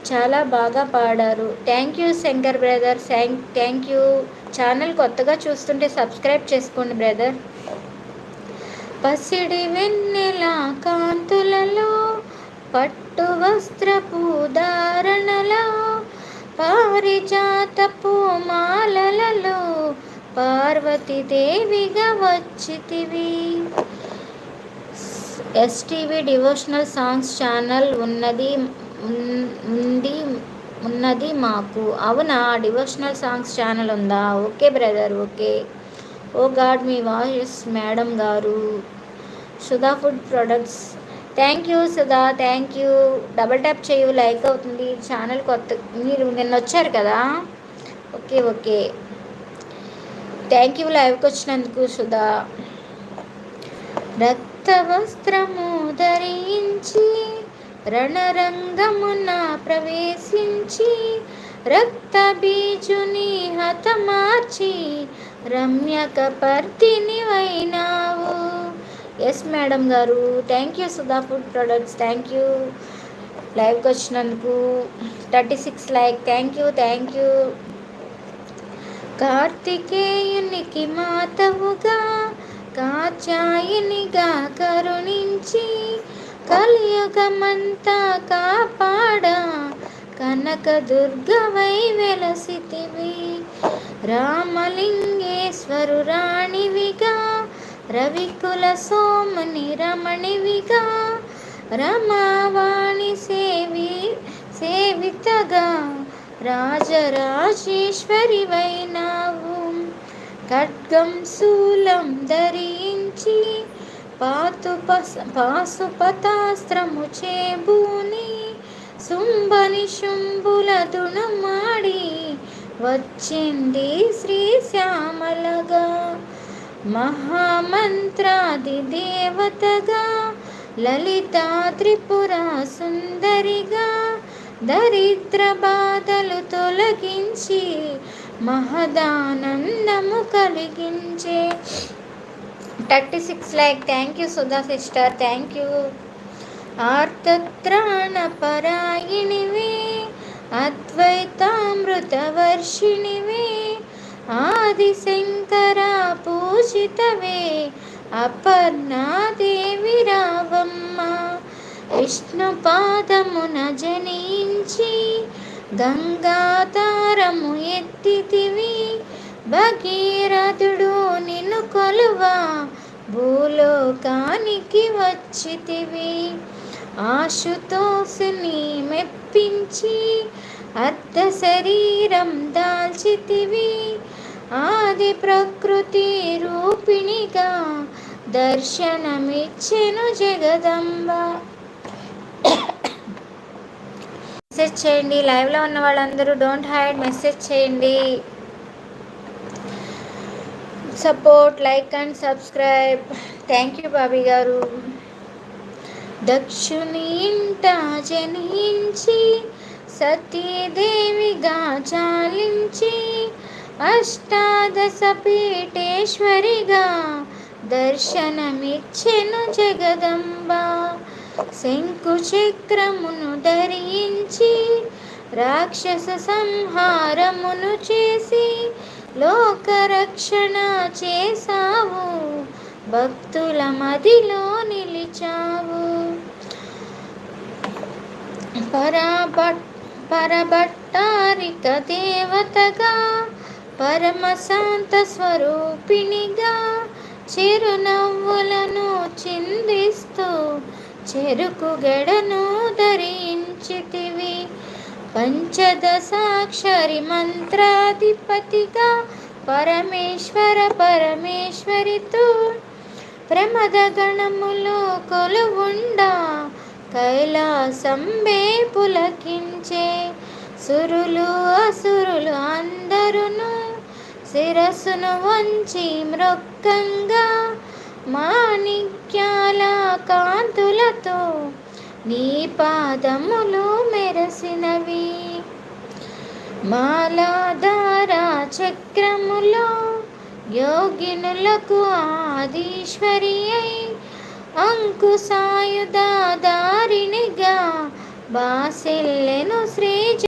చాలా బాగా పాడారు. Thank you Shankar brother. Thank you. Channel కొత్తగా చూస్తుంటే సబ్స్క్రైబ్ చేసుకోండి బ్రదర్. పసిడి వెన్నెల కాంతులలో పట్టు వస్త్రపు ధారణలో పారిజాతపు మాలలలో పార్వతీదేవిగా వచ్చితివి. ఎస్టీవీ డివోషనల్ సాంగ్స్ ఛానల్ ఉన్నది మాకు. అవునా, డివోషనల్ సాంగ్స్ ఛానల్ ఉందా? Okay brother, okay. Oh God, మీ వాయిస్ మేడం గారు. Sudha food products. Thank you Sudha, thank you. Double tap చేయు, లైక్ అవుతుంది. ఛానల్ కొత్త, మీరు నిన్న వచ్చారు కదా. ఓకే ఓకే, థ్యాంక్ యూ లైవ్కి వచ్చినందుకు సుధా. రక్త వస్త్రము ధరించి రణరంగమున ప్రవేశించి రక్త బీజుని హతమార్చి రమ్యక పర్తిని వైనావు. ఎస్ మేడం గారు. Thank you Sudha food products, thank you లైవ్కి వచ్చినందుకు. 36 like. Thank you, thank you. కార్తికేయునికి మాతవుగా కాచాయినిగా కరుణించి కలియుగమంతా కాపాడా కనక దుర్గవై వెలసితివి. రామలింగేశ్వరు రాణివిగా రవికుల సోముని రమణివిగా రమావాణి సేవితగా రాజరాజేశ్వరి వైనావు. ఖడ్గం శూలం ధరించి పాశుపతాస్త్రము చేబూని శుంభని శుంభుల దుణమాడి వచ్చింది శ్రీశ్యామలగా. మహామంత్రాది దేవతగా లలితా త్రిపుర సుందరిగా దరిద్ర బాధలు తొలగించి మహదానందము కలిగించే. 36 like. Thank you Sudha sister, thank you. ఆర్తత్రాణ పరాయణివే అద్వైతామృత వర్షిణివే ఆదిశంకర పూజితవే అపర్ణాదేవి రావమ్మ. విష్ణు పాదమున జనించి గంగాతారము ఎత్తితివి. భగీరథుడు నిన్ను కొలువా భూలోకానికి వచ్చితివి. ఆశుతోషుని మెప్పించి అర్ధ శరీరం దాల్చితివి. ఆది ప్రకృతి రూపిణిగా దర్శనమిచ్చెను జగదంబ. మెసేజ్ చేయండి. లైవ్లో ఉన్న వాళ్ళందరూ డోంట్ హైడ్, మెసేజ్ చేయండి. Support, like and subscribe. Thank you Bobby గారు. దక్షుని ఇంట జనించి సతీదేవిగా చాలించి అష్టాదశ పీఠేశ్వరిగా దర్శనమిచ్చెను జగదంబ. శంకు చక్రమును ధరించి రాక్షస సంహారమును చేసి లోకరక్షణ చేసావు. భక్తుల మదిలో నిలిచావు. పరభట్టారిక దేవతగా పరమశాంత స్వరూపిణిగా చిరునవ్వులను చిందిస్తూ చెరుకు గెడను ధరించితివి. పంచదశాక్షరి మంత్రాధిపతిగా పరమేశ్వరితో ప్రమద గణములో కొలువుండా కైలాసంబే పులకించే. సురులు అసురులు అందరును శిరస్సును వంచి మృక్కంగా మాణిక్యాల కాంతులతో నీ పాదములు మెరసినవి. మాలాధార చక్రములో యోగినులకు ఆదీశ్వరి అయి అంకుశాయుధారిణిగా బాసిల్లెను శ్రీ